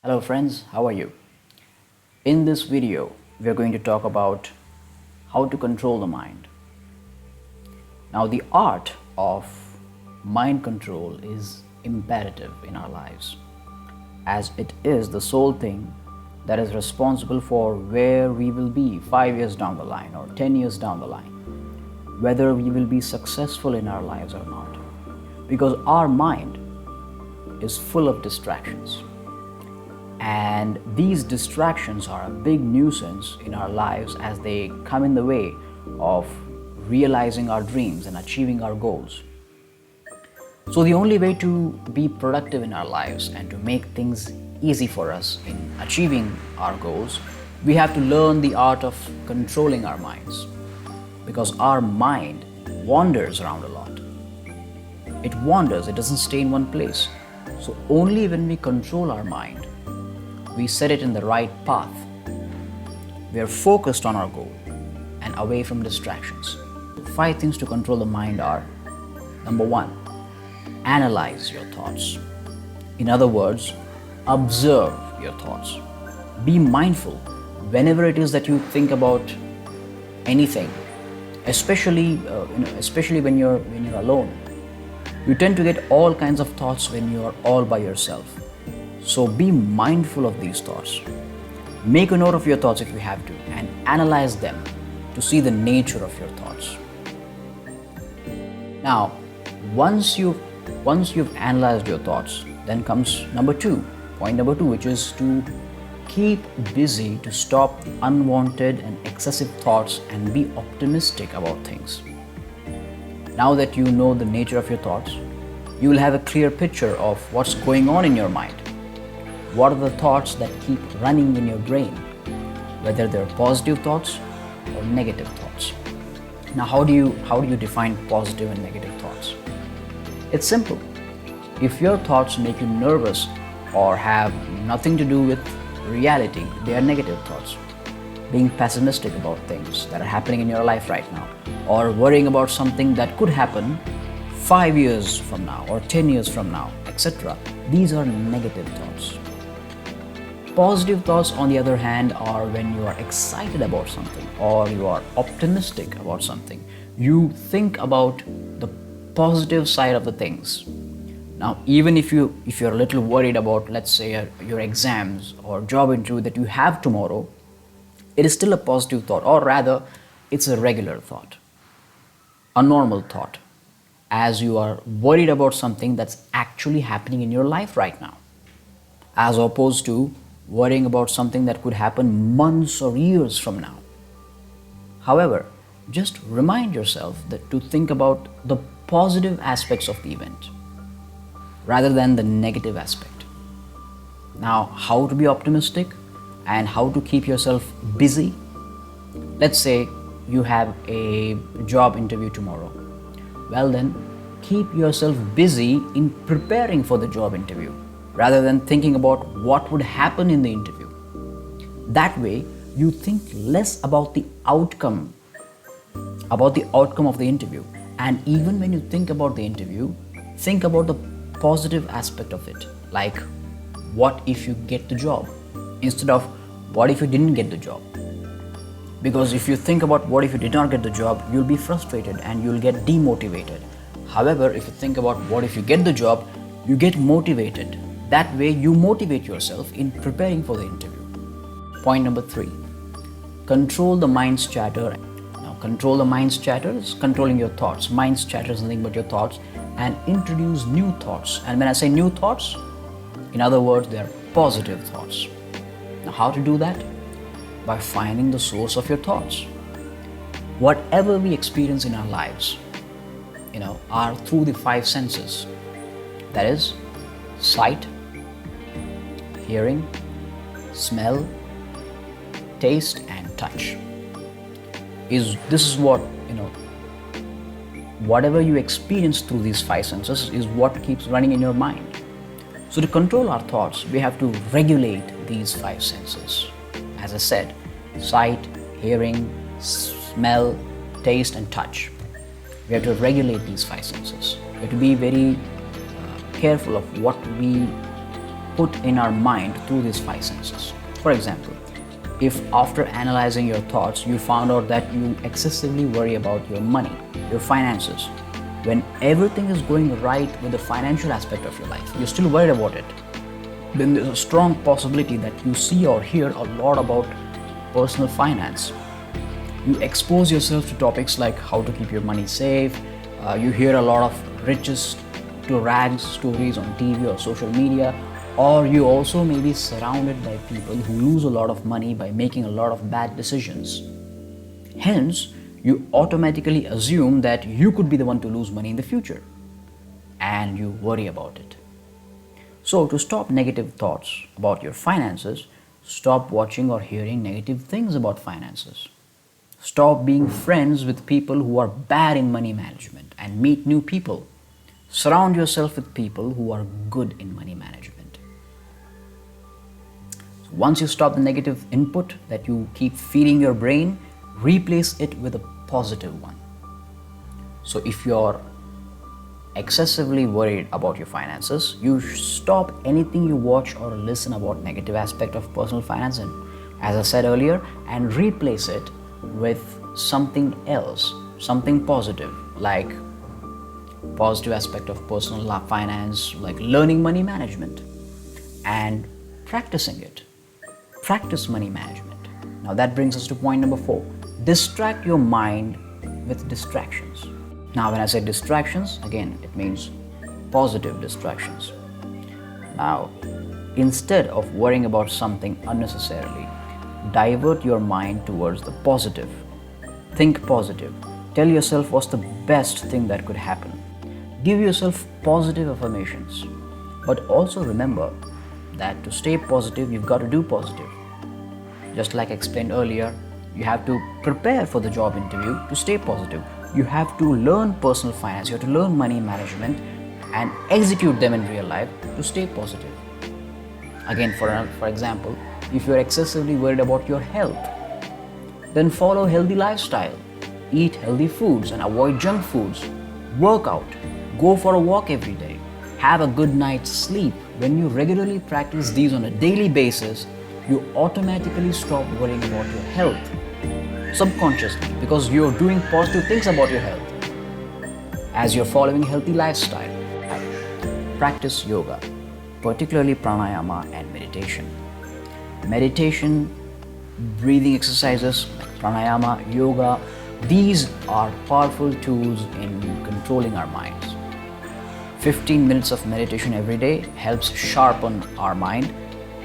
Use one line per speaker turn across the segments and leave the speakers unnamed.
Hello friends, how are you? In this video, we are going to talk about how to control the mind. Now, the art of mind control is imperative in our lives, as it is the sole thing that is responsible for where we will be 5 years down the line or 10 years down the line, whether we will be successful in our lives or not. Because our mind is full of distractions. And these distractions are a big nuisance in our lives as they come in the way of realizing our dreams and achieving our goals. So the only way to be productive in our lives and to make things easy for us in achieving our goals, we have to learn the art of controlling our minds. Because our mind wanders around a lot. It wanders, it doesn't stay in one place. So only when we control our mind, we set it in the right path. We are focused on our goal and away from distractions. 5 things to control the mind are: number 1, analyze your thoughts. In other words, observe your thoughts. Be mindful whenever it is that you think about anything, especially when you're alone. You tend to get all kinds of thoughts when you are all by yourself. So be mindful of these thoughts. Make a note of your thoughts if you have to, and analyze them to see the nature of your thoughts. Now, once you've analyzed your thoughts, then comes point number 2, which is to keep busy to stop unwanted and excessive thoughts and be optimistic about things. Now that you know the nature of your thoughts, you will have a clear picture of what's going on in your mind. What are the thoughts that keep running in your brain, whether they're positive thoughts or negative thoughts. Now, how do you define positive and negative thoughts? It's simple. If your thoughts make you nervous or have nothing to do with reality, they are negative thoughts. Being pessimistic about things that are happening in your life right now, or worrying about something that could happen 5 years from now or 10 years from now, etc. These are negative thoughts. Positive thoughts, on the other hand, are when you are excited about something or you are optimistic about something. You think about the positive side of the things. Now, even if you're a little worried about, let's say, your exams or job interview that you have tomorrow, it is still a positive thought, or rather, it's a regular thought, a normal thought, as you are worried about something that's actually happening in your life right now, as opposed to worrying about something that could happen months or years from now. However, just remind yourself that to think about the positive aspects of the event rather than the negative aspect. Now, how to be optimistic and how to keep yourself busy? Let's say you have a job interview tomorrow. Well then, keep yourself busy in preparing for the job interview, rather than thinking about what would happen in the interview. That way, you think less about the outcome of the interview. And even when you think about the interview, think about the positive aspect of it. Like, what if you get the job? Instead of, what if you didn't get the job? Because if you think about what if you did not get the job, you'll be frustrated and you'll get demotivated. However, if you think about what if you get the job, you get motivated. That way, you motivate yourself in preparing for the interview. Point number 3, control the mind's chatter. Now, control the mind's chatter is controlling your thoughts. Mind's chatter is nothing but your thoughts, and introduce new thoughts. And when I say new thoughts, in other words, they are positive thoughts. Now, how to do that? By finding the source of your thoughts. Whatever we experience in our lives, are through the 5 senses. That is sight, hearing, smell, taste, and touch. This is what, whatever you experience through these 5 senses is what keeps running in your mind. So to control our thoughts, we have to regulate these 5 senses. As I said, sight, hearing, smell, taste, and touch. We have to regulate these 5 senses. We have to be very careful of what we put in our mind through these five senses. For example, if after analyzing your thoughts you found out that you excessively worry about your money, your finances, when everything is going right with the financial aspect of your life, you're still worried about it, then there's a strong possibility that you see or hear a lot about personal finance. You expose yourself to topics like how to keep your money safe, you hear a lot of riches to rags stories on TV or social media, or you also may be surrounded by people who lose a lot of money by making a lot of bad decisions. Hence, you automatically assume that you could be the one to lose money in the future, and you worry about it. So, to stop negative thoughts about your finances, stop watching or hearing negative things about finances. Stop being friends with people who are bad in money management and meet new people. Surround yourself with people who are good in money management. So once you stop the negative input that you keep feeding your brain, replace it with a positive one. So if you're excessively worried about your finances, you stop anything you watch or listen about negative aspect of personal finance, and as I said earlier, and replace it with something else, something positive, like positive aspect of personal finance, like learning money management and practicing it. Practice money management. Now that brings us to point number 4. Distract your mind with distractions. Now when I say distractions, again it means positive distractions. Now instead of worrying about something unnecessarily, divert your mind towards the positive. Think positive. Tell yourself what's the best thing that could happen. Give yourself positive affirmations. But also remember that to stay positive, you've got to do positive. Just like I explained earlier, you have to prepare for the job interview to stay positive. You have to learn personal finance, you have to learn money management and execute them in real life to stay positive. Again, for example, if you're excessively worried about your health, then follow a healthy lifestyle. Eat healthy foods and avoid junk foods. Work out. Go for a walk every day. Have a good night's sleep. When you regularly practice these on a daily basis, you automatically stop worrying about your health subconsciously, because you're doing positive things about your health as you're following a healthy lifestyle. Practice yoga, particularly pranayama and meditation. Meditation, breathing exercises like pranayama, yoga, these are powerful tools in controlling our minds. 15 minutes of meditation every day helps sharpen our mind,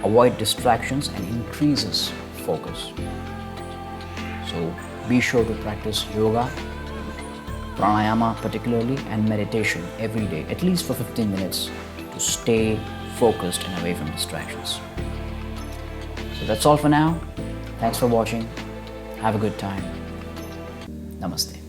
avoid distractions and increases focus. So be sure to practice yoga, pranayama particularly, and meditation every day, at least for 15 minutes, to stay focused and away from distractions. So that's all for now. Thanks for watching. Have a good time. Namaste.